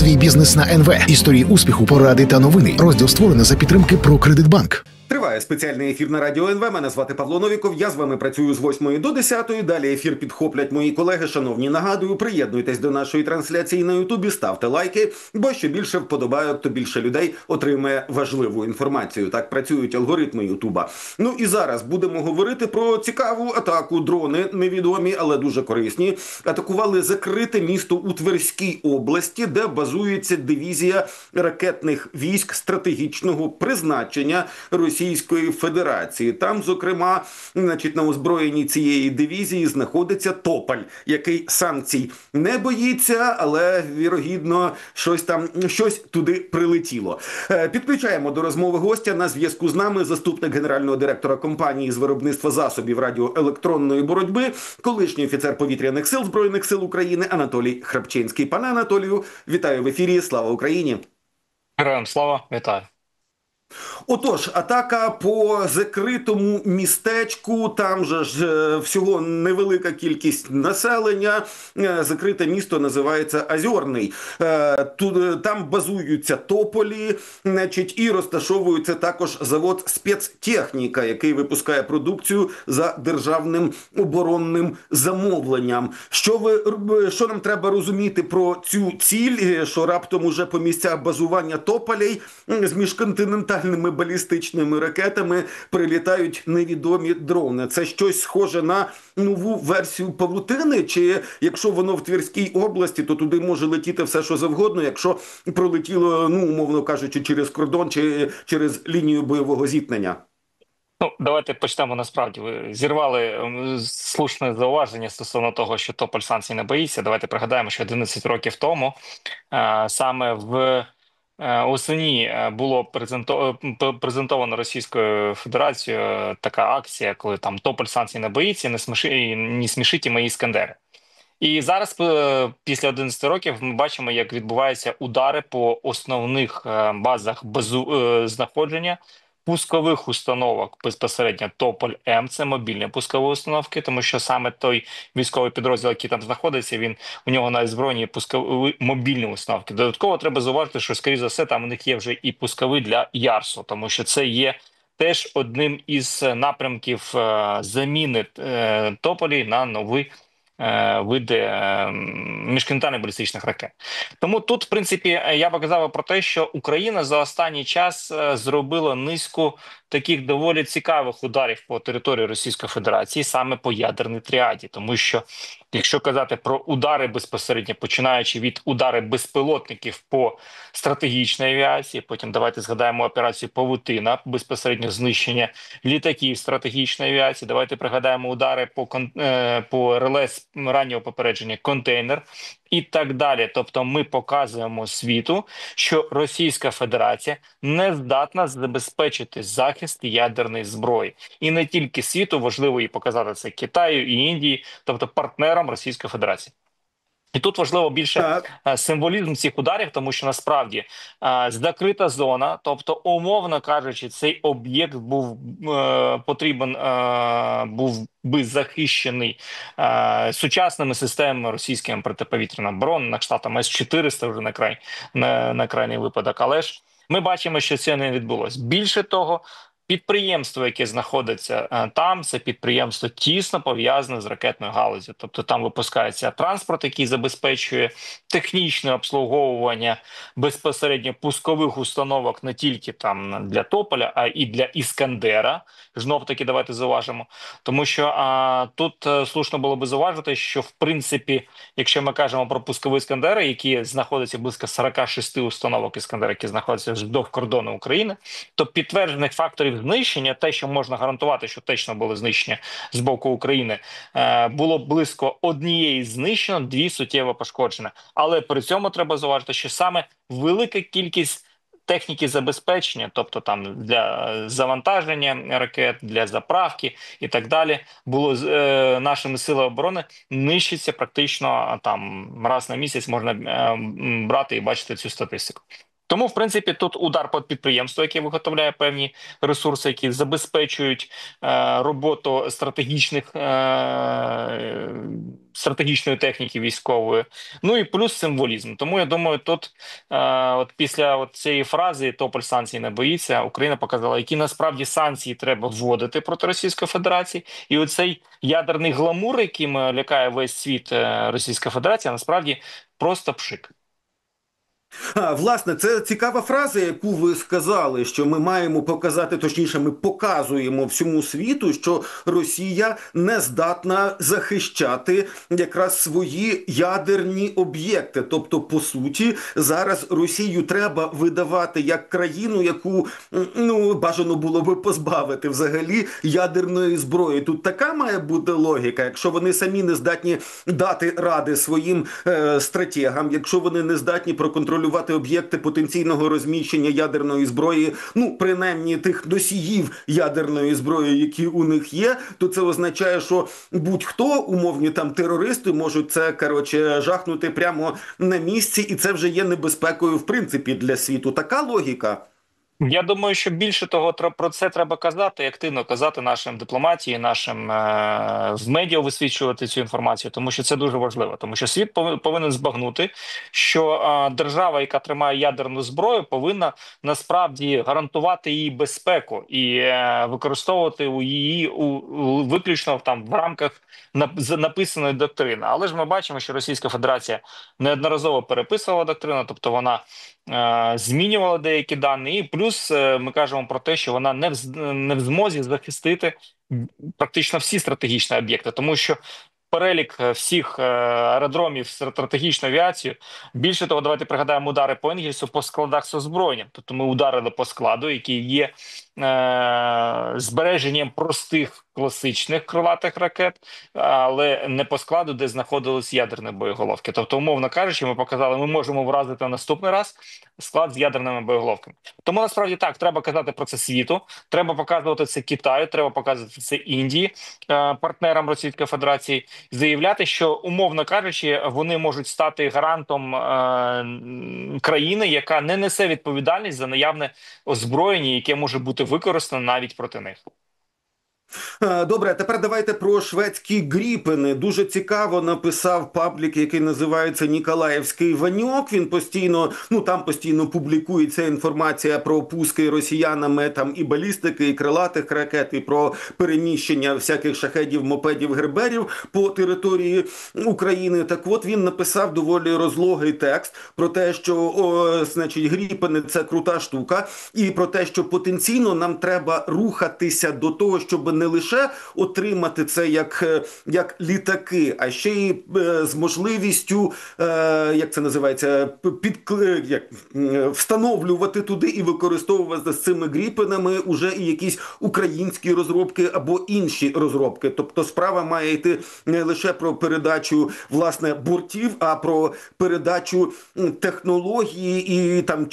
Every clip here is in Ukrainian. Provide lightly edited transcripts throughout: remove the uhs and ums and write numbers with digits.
Свій бізнес на НВ. Історії успіху, поради та новини. Розділ створено за підтримки «Прокредитбанк». Триває спеціальний ефір на Радіо НВ. Мене звати Павло Новіков. Я з вами працюю з 8 до 10. Далі ефір підхоплять мої колеги. Шановні, нагадую, приєднуйтесь до нашої трансляції на Ютубі, ставте лайки, бо що більше вподобайок, то більше людей отримає важливу інформацію. Так працюють алгоритми Ютуба. Ну і зараз будемо говорити про цікаву атаку. Дрони невідомі, але дуже корисні. Атакували закрите місто у Тверській області, де базується дивізія ракетних військ стратегічного призначення Російської Федерації. Там, зокрема, на озброєнні цієї дивізії знаходиться Тополь, який санкцій не боїться, але, вірогідно, щось туди прилетіло. Підключаємо до розмови гостя. На зв'язку з нами заступник генерального директора компанії з виробництва засобів радіоелектронної боротьби, колишній офіцер повітряних сил Збройних сил України Анатолій Храпчинський. Пане Анатолію, вітаю в ефірі. Слава Україні! Героям слава, вітаю. Отож, атака по закритому містечку, там же ж всього невелика кількість населення, закрите місто називається Озерний. Там базуються тополі, і розташовується також завод «Спецтехніка», який випускає продукцію за державним оборонним замовленням. Що нам треба розуміти про цю ціль, що раптом уже по місцях базування тополей з міжконтинентальними балістичними ракетами прилітають невідомі дрони? Це щось схоже на нову версію павутини? Чи якщо воно в Тверській області, то туди може летіти все, що завгодно, якщо пролетіло, умовно кажучи, через кордон чи через лінію бойового зіткнення? Давайте почнемо насправді. Ви зірвали слушне зауваження стосовно того, що Тополь санкцій не боїться. Давайте пригадаємо, що 11 років тому саме в осені було презентовано Російською Федерацією така акція, коли там Тополь санкцій не боїться, не смішіть мої іскандери. І зараз, після 11 років, ми бачимо, як відбуваються удари по основних базах знаходження пускових установок безпосередньо Тополь-М, це мобільні пускові установки, тому що саме той військовий підрозділ, який там знаходиться, у нього на озброєнні пускові мобільні установки. Додатково треба зауважити, що, скоріш за все, там у них є вже і пускові для Ярсу, тому що це є теж одним із напрямків заміни Тополі на нові види міжконтинентальних балістичних ракет. Тому тут, в принципі, я би казав про те, що Україна за останній час зробила низку таких доволі цікавих ударів по території Російської Федерації, саме по ядерній тріаді. Тому що, якщо казати про удари безпосередньо, починаючи від удари безпілотників по стратегічній авіації, потім давайте згадаємо операцію «Павутина», безпосередньо знищення літаків стратегічної авіації, давайте пригадаємо удари по РЛС раннього попередження «Контейнер» і так далі. Тобто ми показуємо світу, що Російська Федерація не здатна забезпечити захист ядерної зброї. І не тільки світу, важливо її показати це Китаю і Індії, тобто партнерам Російської Федерації. І тут важливо більше символізм цих ударів, тому що насправді закрита зона, тобто, умовно кажучи, цей об'єкт був був би захищений сучасними системами російськими протиповітряної оборони, на кшталт С-400 вже на крайній випадок. Але ж ми бачимо, що це не відбулося. Більше того, підприємство, яке знаходиться там, це підприємство тісно пов'язане з ракетною галуззю. Тобто там випускається транспорт, який забезпечує технічне обслуговування безпосередньо пускових установок не тільки там для Тополя, а і для Іскандера. Знов-таки давайте зауважимо. Тому що тут слушно було би зауважити, що в принципі, якщо ми кажемо про пускові Іскандери, які знаходяться близько 46 установок Іскандера, які знаходяться вздовж кордону України, то підтверджених факторів знищення, те, що можна гарантувати, що точно були знищення з боку України, було близько однієї знищено, 2 суттєво пошкоджені. Але при цьому треба зауважити, що саме велика кількість техніки забезпечення, тобто там для завантаження ракет, для заправки і так далі, було нашими силами оборони нищиться практично там раз на місяць, можна брати і бачити цю статистику. Тому, в принципі, тут удар по підприємству, яке виготовляє певні ресурси, які забезпечують роботу стратегічної техніки військової. Ну і плюс символізм. Тому я думаю, тут от після цієї фрази «Тополь санкцій не боїться», Україна показала, які насправді санкції треба вводити проти Російської Федерації. І оцей ядерний гламур, яким лякає весь світ Російська Федерація, насправді просто пшик. Власне, це цікава фраза, яку ви сказали, що ми маємо показати, точніше, ми показуємо всьому світу, що Росія не здатна захищати якраз свої ядерні об'єкти. Тобто, по суті, зараз Росію треба видавати як країну, яку бажано було би позбавити взагалі ядерної зброї. Тут така має бути логіка, якщо вони самі не здатні дати ради своїм стратегам, якщо вони не здатні проконтролювати об'єкти потенційного розміщення ядерної зброї, принаймні тих носіїв ядерної зброї, які у них є, то це означає, що будь-хто, умовні там терористи, можуть це, жахнути прямо на місці, і це вже є небезпекою, в принципі, для світу. Така логіка? Я думаю, що більше того, про це треба казати, активно казати нашим дипломатії, нашим в медіа висвічувати цю інформацію, тому що це дуже важливо. Тому що світ повинен збагнути, що держава, яка тримає ядерну зброю, повинна насправді гарантувати її безпеку і використовувати її виключно там в рамках написаної доктрини. Але ж ми бачимо, що Російська Федерація неодноразово переписувала доктрину, тобто вона змінювала деякі дані, і плюс ми кажемо про те, що вона не в змозі захистити практично всі стратегічні об'єкти, тому що перелік всіх аеродромів стратегічної авіації. Більше того, давайте пригадаємо удари по Енгельсу по складах з озброєнням. Тобто ми ударили по складу, який є збереженням простих класичних крилатих ракет, але не по складу, де знаходились ядерні боєголовки. Тобто, умовно кажучи, ми показали, ми можемо вразити наступний раз склад з ядерними боєголовками. Тому насправді так, треба казати про це світу, треба показувати це Китаю, треба показувати це Індії, партнерам Російської Федерації, заявляти, що, умовно кажучи, вони можуть стати гарантом країни, яка не несе відповідальність за наявне озброєння, яке може бути використано навіть проти них. Добре, тепер давайте про шведські гріпени. Дуже цікаво написав паблік, який називається Ніколаївський Ваньок. Він постійно, там постійно публікується інформація про пуски росіянами там і балістики, і крилатих ракет, і про переміщення всяких шахедів, мопедів, герберів по території України. Так от він написав доволі розлогий текст про те, що гріпени – це крута штука, і про те, що потенційно нам треба рухатися до того, щоб не лише отримати це як літаки, а ще й з можливістю, як це називається, встановлювати туди і використовувати з цими гріпенами уже і якісь українські розробки або інші розробки. Тобто справа має йти не лише про передачу, власне, бортів, а про передачу технології і там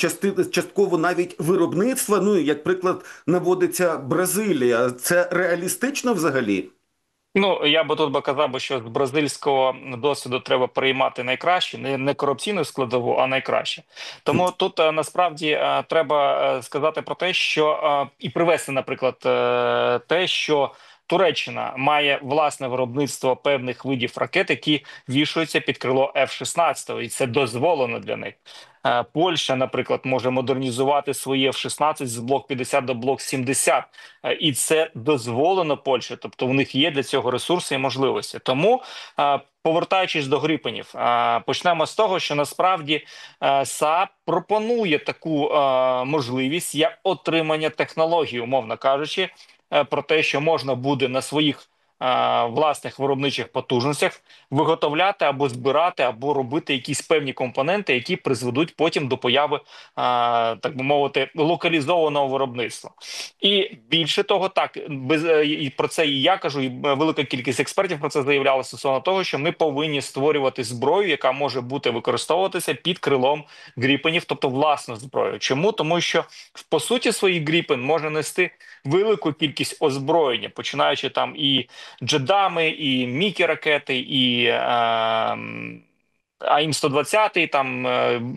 частково навіть виробництва. Як приклад наводиться Бразилія. Це реалістично взагалі? Я би тут казав, що з бразильського досвіду треба приймати найкраще, не корупційну складову, а найкраще. Тому тут насправді треба сказати про те, що і привести, наприклад, те, що Туреччина має власне виробництво певних видів ракет, які вішуються під крило F-16, і це дозволено для них. Польща, наприклад, може модернізувати своє F-16 з блок 50 до блок 70, і це дозволено Польщі, тобто в них є для цього ресурси і можливості. Тому, повертаючись до гріпенів, почнемо з того, що насправді СААП пропонує таку можливість як отримання технологій, умовно кажучи, про те, що можна буде на своїх власних виробничих потужностях виготовляти або збирати, або робити якісь певні компоненти, які призведуть потім до появи, так би мовити, локалізованого виробництва. І більше того, і про це і я кажу, і велика кількість експертів про це заявляла стосовно того, що ми повинні створювати зброю, яка може бути використовуватися під крилом гріпенів, тобто власну зброю. Чому? Тому що, по суті, свої гріпен може нести велику кількість озброєння, починаючи там і джедами, і мікі-ракети, і АІМ-120, там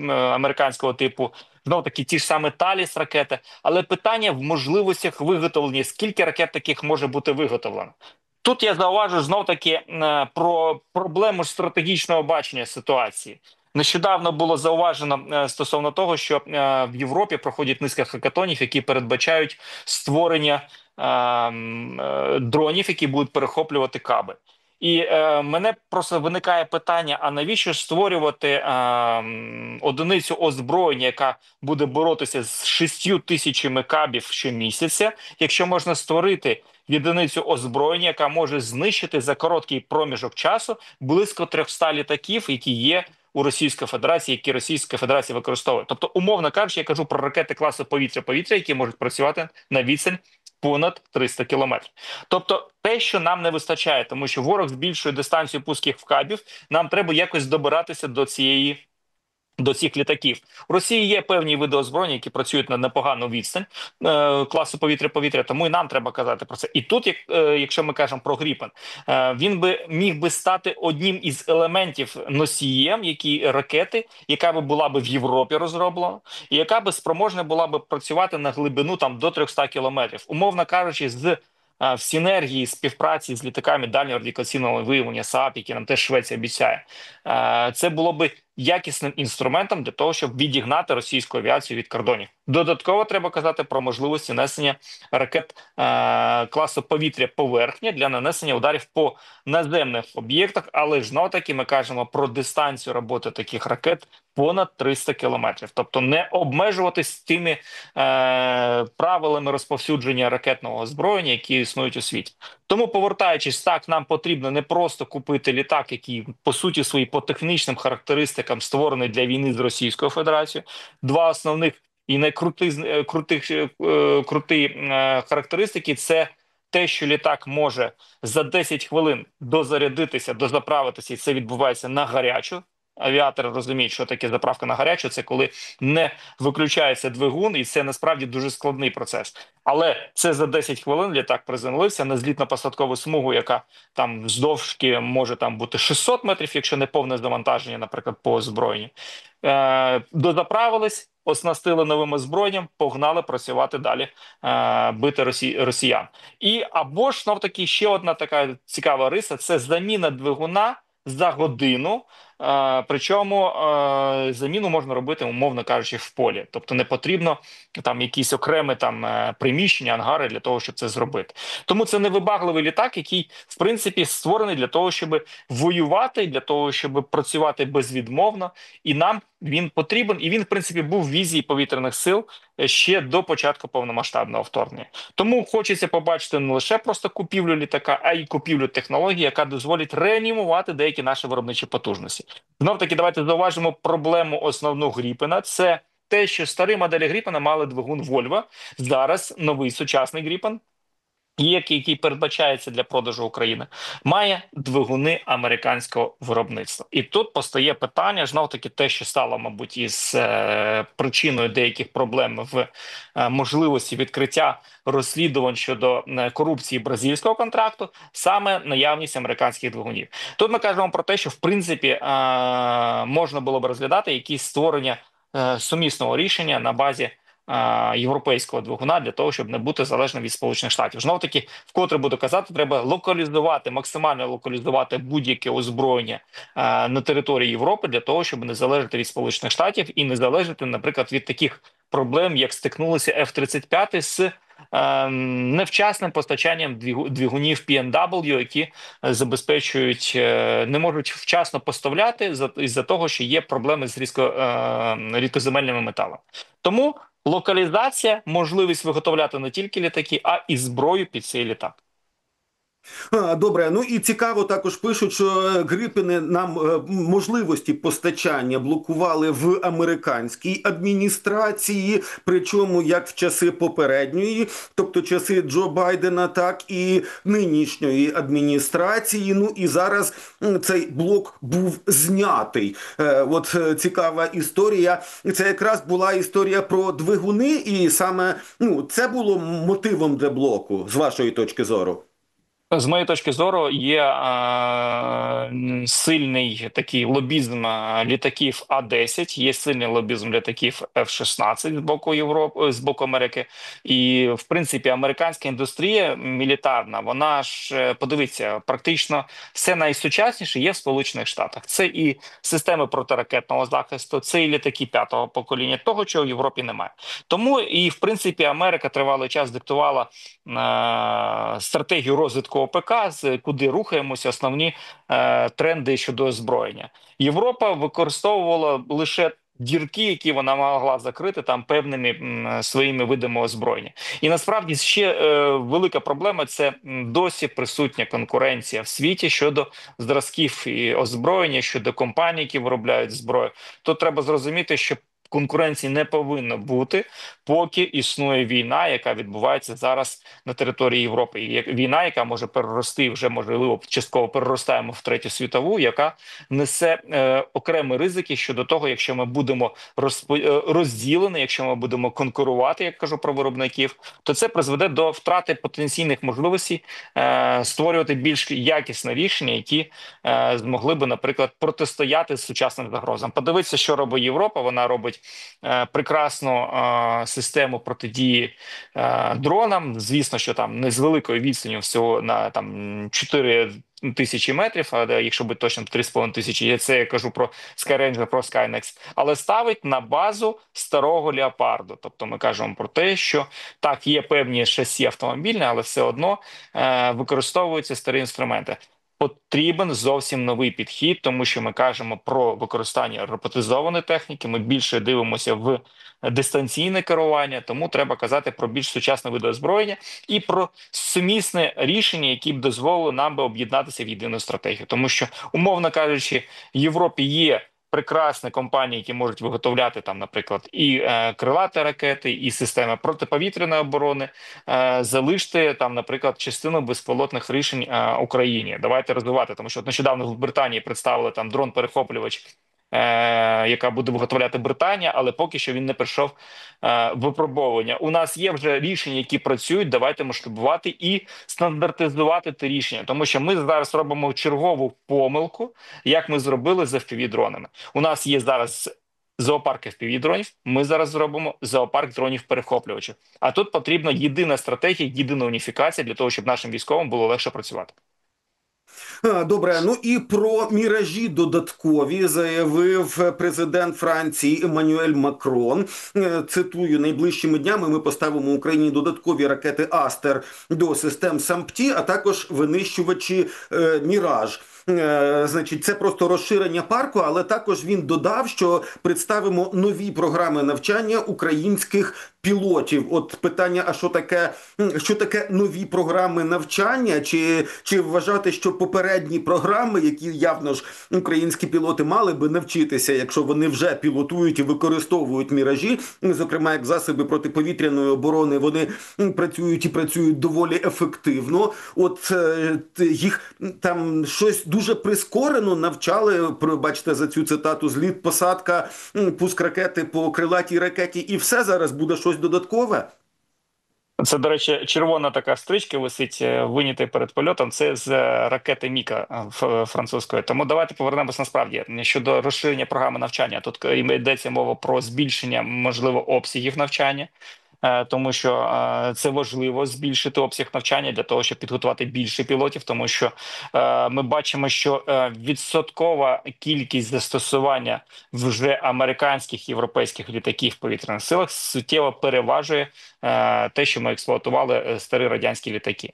американського типу, знову таки ті ж саме Таліс ракети. Але питання в можливостях виготовлення, скільки ракет таких може бути виготовлено. Тут я зауважу знов таки про проблему стратегічного бачення ситуації. Нещодавно було зауважено стосовно того, що в Європі проходять низка хакатонів, які передбачають створення дронів, які будуть перехоплювати каби. І мене просто виникає питання: а навіщо створювати одиницю озброєння, яка буде боротися з 6 000 кабів щомісяця, якщо можна створити єдиницю озброєння, яка може знищити за короткий проміжок часу близько 300 літаків, які є у Російської Федерації, які Російська Федерація використовує. Тобто, умовно кажучи, я кажу про ракети класу повітря-повітря, які можуть працювати на відстань понад 300 кілометрів. Тобто те, що нам не вистачає, тому що ворог збільшує дистанцію пусків в кабів, нам треба якось добиратися до цих літаків. У Росії є певні види озброєння, які працюють на непогану відстань класу повітря-повітря, тому і нам треба казати про це. І тут, якщо ми кажемо про Гріпен, він міг би стати одним із елементів носієм, ракети, яка була б в Європі розроблена, і яка би спроможна була б працювати на глибину там до 300 кілометрів. Умовно кажучи, в синергії співпраці з літаками дальнього радіолокаційного виявлення САП, які нам теж Швеція обіцяє, це було би якісним інструментом для того, щоб відігнати російську авіацію від кордонів. Додатково треба казати про можливості несення ракет класу повітря-поверхня для нанесення ударів по наземних об'єктах, але ж знову-таки ми кажемо про дистанцію роботи таких ракет понад 300 кілометрів. Тобто не обмежуватись тими правилами розповсюдження ракетного озброєння, які існують у світі. Тому, повертаючись, так, нам потрібно не просто купити літак, який, по суті, свої по технічним характеристикам створений для війни з Російською Федерацією. Два основних і найкруті характеристики – це те, що літак може за 10 хвилин дозарядитися, дозаправитися, і це відбувається на гарячу. Авіатори розуміють, що таке заправка на гарячу. Це коли не виключається двигун, і це насправді дуже складний процес. Але це за 10 хвилин літак приземлився на злітно-посадкову смугу, яка там вздовжки може там бути 600 метрів, якщо не повне завантаження, наприклад, по озброєнню. Дозаправились, оснастили новим озброєнням, погнали працювати далі, бити росіян. І або ж, знов-таки, ще одна така цікава риса – це заміна двигуна за годину. Причому заміну можна робити, умовно кажучи, в полі. Тобто не потрібно там якісь окремі там приміщення, ангари для того, щоб це зробити. Тому це невибагливий літак, який, в принципі, створений для того, щоб воювати, для того, щоб працювати безвідмовно. І нам він потрібен. І він, в принципі, був в візії повітряних сил ще до початку повномасштабного вторгнення. Тому хочеться побачити не лише просто купівлю літака, а й купівлю технології, яка дозволить реанімувати деякі наші виробничі потужності. Знов-таки, давайте зауважимо проблему основну Гріпена. Це те, що старі моделі Гріпена мали двигун Volvo. Зараз новий сучасний Гріпен, який передбачається для продажу України, має двигуни американського виробництва. І тут постає питання, знов-таки те, що стало, мабуть, із причиною деяких проблем в можливості відкриття розслідувань щодо корупції бразильського контракту, саме наявність американських двигунів. Тут ми кажемо про те, що, в принципі, можна було б розглядати якісь створення сумісного рішення на базі європейського двигуна для того, щоб не бути залежним від Сполучених Штатів. Знов таки, вкотре буду казати, треба локалізувати, максимально локалізувати будь-яке озброєння на території Європи для того, щоб не залежати від Сполучених Штатів і не залежати, наприклад, від таких проблем, як стикнулися F-35 з невчасним постачанням двигунів PNW, які забезпечують, не можуть вчасно поставляти із-за того, що є проблеми з рідкоземельними металами. Тому локалізація, можливість виготовляти не тільки літаки, а і зброю під цей літак. Добре, ну і цікаво також пишуть, що Грипени нам можливості постачання блокували в американській адміністрації, причому як в часи попередньої, тобто часи Джо Байдена, так і нинішньої адміністрації. Ну і зараз цей блок був знятий. От цікава історія. Це якраз була історія про двигуни, і саме це було мотивом для блоку, з вашої точки зору. З моєї точки зору, є сильний такий лобізм літаків А-10, є сильний лобізм літаків F-16 з боку Європи, з боку Америки. І, в принципі, американська індустрія мілітарна, вона ж, подивіться, практично все найсучасніше є в Сполучених Штатах. Це і системи протиракетного захисту, це і літаки п'ятого покоління, того, чого в Європі немає. Тому і, в принципі, Америка тривалий час диктувала стратегію розвитку ОПК, куди рухаємося, основні тренди щодо озброєння. Європа використовувала лише дірки, які вона могла закрити там певними своїми видами озброєння. І насправді ще велика проблема це досі присутня конкуренція в світі щодо зразків і озброєння, щодо компаній, які виробляють зброю. Тут треба зрозуміти, що конкуренції не повинно бути, поки існує війна, яка відбувається зараз на території Європи. І війна, яка може перерости, вже можливо частково переростаємо в третю світову, яка несе окремі ризики щодо того, якщо ми будемо розділені, якщо ми будемо конкурувати, як кажу про виробників, то це призведе до втрати потенційних можливостей створювати більш якісне рішення, які змогли би, наприклад, протистояти сучасним загрозам. Подивіться, що робить Європа. Вона робить прекрасну систему протидії дронам. Звісно, що там не з великою відстанню, всього на там 4 тисячі метрів, а якщо бути точним, 3,5 тисячі. Це я кажу про Skyranger, про Skynex. Але ставить на базу старого Леопарду. Тобто ми кажемо про те, що так, є певні шасі автомобільні, але все одно використовуються старі інструменти. Потрібен зовсім новий підхід, тому що ми кажемо про використання роботизованої техніки. Ми більше дивимося в дистанційне керування, тому треба казати про більш сучасне види озброєння і про сумісне рішення, які б дозволили нам би об'єднатися в єдину стратегію. Тому що, умовно кажучи, в Європі є прекрасні компанії, які можуть виготовляти там, наприклад, і крилаті ракети, і системи протиповітряної оборони. Залиште там, наприклад, частину безпілотних рішень Україні. Давайте розвивати, тому що от нещодавно в Британії представили там дрон-перехоплювач, яка буде виготовляти Британія, але поки що він не пройшов випробовування. У нас є вже рішення, які працюють. Давайте масштабувати і стандартизувати ті рішення, тому що ми зараз робимо чергову помилку, як ми зробили з FPV-дронами. У нас є зараз зоопарк FPV-дронів, ми зараз зробимо зоопарк дронів-перехоплювачів. А тут потрібна єдина стратегія, єдина уніфікація для того, щоб нашим військовим було легше працювати. Добре, ну і про міражі додаткові заявив президент Франції Еммануель Макрон. Цитую: найближчими днями ми поставимо Україні додаткові ракети Астер до систем САМПТІ, а також винищувачі Міраж. Значить, це просто розширення парку, але також він додав, що представимо нові програми навчання українських пілотів. От питання: а що таке нові програми навчання? Чи вважати, що попередні програми, які явно ж українські пілоти мали би навчитися, якщо вони вже пілотують і використовують міражі, зокрема як засоби протиповітряної оборони, вони працюють доволі ефективно. От їх там щось дуже прискорено навчали, бачите, за цю цитату: зліт, посадка, пуск ракети по крилатій ракеті, і все зараз буде щось додаткове? Це, до речі, червона така стрічка висить, виняти перед польотом. Це з ракети Міка французької. Тому давайте повернемося насправді щодо розширення програми навчання. Тут йдеться мова про збільшення, можливо, обсягів навчання. Тому що це важливо збільшити обсяг навчання для того, щоб підготувати більше пілотів, тому що ми бачимо, що відсоткова кількість застосування вже американських європейських літаків в повітряних силах суттєво переважує те, що ми експлуатували старі радянські літаки.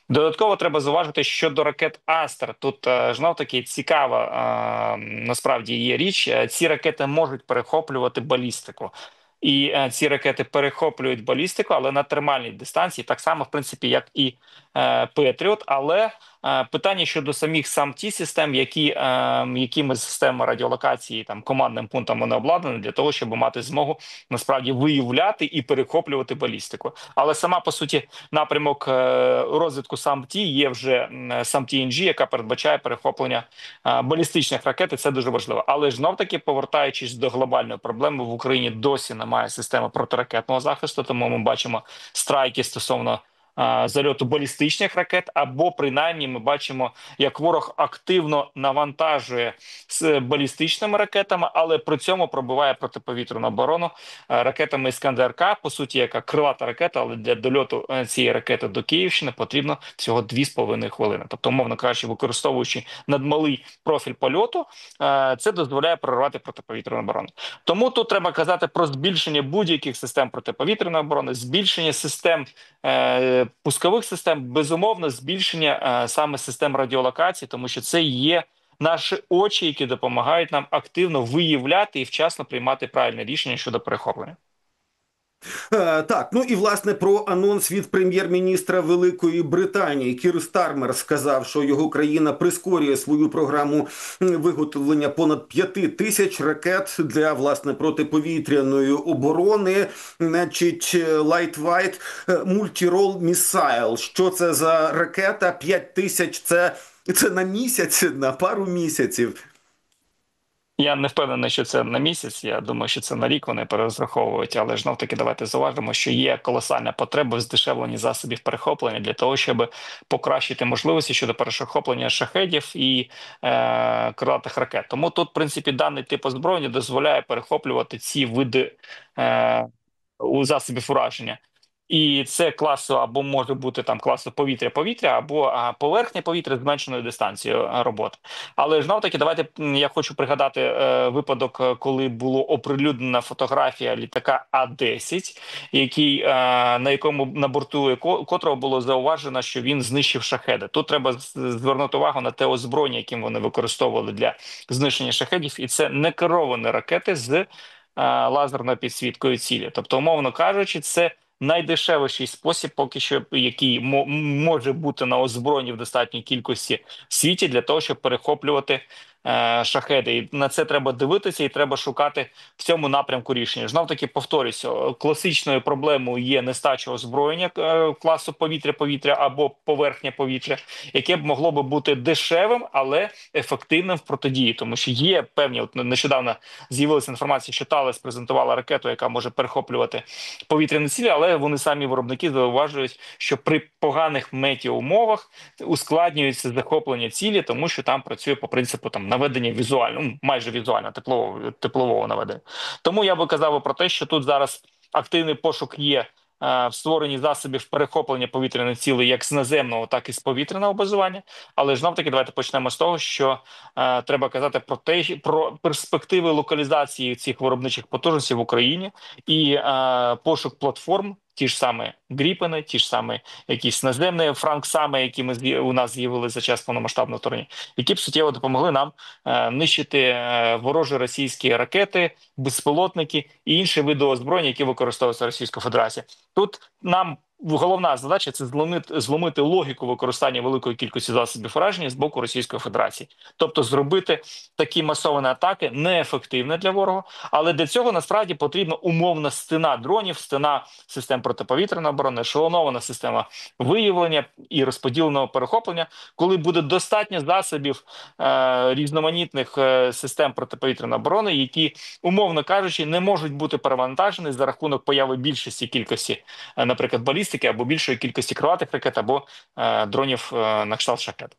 Додатково треба зауважити щодо ракет Астер. Тут знов таки цікава насправді є річ. Ці ракети можуть перехоплювати балістику. І ці ракети перехоплюють балістику, але на термальній дистанції, так само, в принципі, як і Петріот. Але питання щодо самих ті систем, якими системами радіолокації, там, командним пунктом вони обладнані для того, щоб мати змогу насправді виявляти і перехоплювати балістику. Але сама, по суті, напрямок розвитку ті є вже САМ-Ті-НГ, яка передбачає перехоплення балістичних ракет, і це дуже важливо. Але знов-таки, повертаючись до глобальної проблеми, в Україні досі немає системи протиракетного захисту, тому ми бачимо страйки стосовно зальоту балістичних ракет, або принаймні ми бачимо, як ворог активно навантажує з балістичними ракетами, але при цьому пробиває протиповітряну оборону ракетами Іскандер-К, по суті, яка крилата ракета, але для дольоту цієї ракети до Київщини потрібно всього 2,5 хвилини. Тобто, умовно кажучи, використовуючи надмалий профіль польоту, це дозволяє прорвати протиповітряну оборону. Тому тут треба казати про збільшення будь-яких систем протиповітряної оборони, збільшення систем пускових систем, безумовно, збільшення саме систем радіолокації, тому що це є наші очі, які допомагають нам активно виявляти і вчасно приймати правильне рішення щодо перехоплення. Так, ну і власне про анонс від прем'єр-міністра Великої Британії. Кір Стармер сказав, що його країна прискорює свою програму виготовлення понад 5 тисяч ракет для, власне, протиповітряної оборони. Значить, Lightweight Multi-Role Missile. Що це за ракета? 5 тисяч – це на місяць, на пару місяців. Я не впевнений, що це на місяць. Я думаю, що це на рік вони перерозраховують. Але ж таки давайте зауважимо, що є колосальна потреба в здешевленні засобів перехоплення для того, щоб покращити можливості щодо перехоплення шахедів і крилатих ракет. Тому тут, в принципі, даний тип озброєння дозволяє перехоплювати ці види у засобів ураження. І це класу або може бути там класу повітря-повітря, або поверхня повітря з зменшеною дистанцією роботи. Але знов таки, давайте я хочу пригадати випадок, коли була оприлюднена фотографія літака А-10, який на якому на борту котрого було зауважено, що він знищив шахеди. Тут треба звернути увагу на те озброєння, яким вони використовували для знищення шахедів, і це не керовані ракети з лазерною підсвіткою цілі. Тобто, умовно кажучи, це найдешевший спосіб, поки що, який може бути на озброєнні в достатній кількості в світі для того, щоб перехоплювати шахеди. І на це треба дивитися і треба шукати в цьому напрямку рішення. Знов таки повторюся, класичною проблемою є нестача озброєння класу повітря-повітря або поверхня повітря, яке б могло би бути дешевим, але ефективним в протидії. Тому що є певні, от нещодавно з'явилася інформація, що Талес презентувала ракету, яка може перехоплювати повітряні цілі, але вони самі виробники зауважують, що при поганих метеоумовах ускладнюється захоплення цілі, тому що там працює по принципу там наведення візуально, майже візуально, теплового наведення. Тому я би казав про те, що тут зараз активний пошук є в створенні засобів перехоплення повітряних цілей як з наземного, так і з повітряного базування. Але ж таки давайте почнемо з того, що треба казати про перспективи локалізації цих виробничих потужностей в Україні і пошук платформ, ті ж самі Гріпени, ті ж самі якісь наземні Франксами, які у нас з'явилися за час повномасштабного вторгнення, які б суттєво допомогли нам нищити ворожі російські ракети, безпілотники і інші види озброєння, які використовуються Російською Федерацією. Тут нам головна задача – це зломити логіку використання великої кількості засобів ураження з боку Російської Федерації. Тобто зробити такі масовані атаки неефективні для ворога, але для цього насправді потрібна умовна стіна дронів, стіна систем протиповітряної оборони, ешелонована система виявлення і розподіленого перехоплення, коли буде достатньо засобів різноманітних систем протиповітряної оборони, які, умовно кажучи, не можуть бути перевантажені за рахунок появи більшості кількості, наприклад, балістики або більшої кількості крилатих ракет або дронів на кшталт шахед.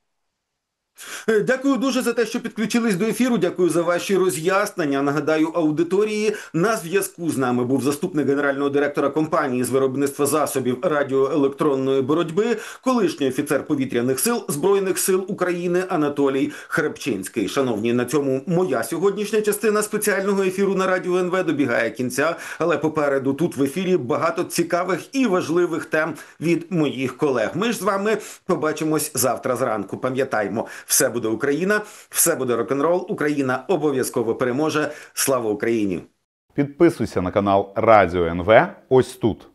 Дякую дуже за те, що підключились до ефіру. Дякую за ваші роз'яснення. Нагадаю аудиторії, на зв'язку з нами був заступник генерального директора компанії з виробництва засобів радіоелектронної боротьби, колишній офіцер повітряних сил Збройних сил України Анатолій Храпчинський. Шановні, на цьому моя сьогоднішня частина спеціального ефіру на Радіо НВ добігає кінця, але попереду тут в ефірі багато цікавих і важливих тем від моїх колег. Ми ж з вами побачимось завтра зранку. Пам'ятаймо, все буде Україна, все буде рок-н-рол, Україна обов'язково переможе. Слава Україні! Підписуйся на канал Радіо НВ ось тут.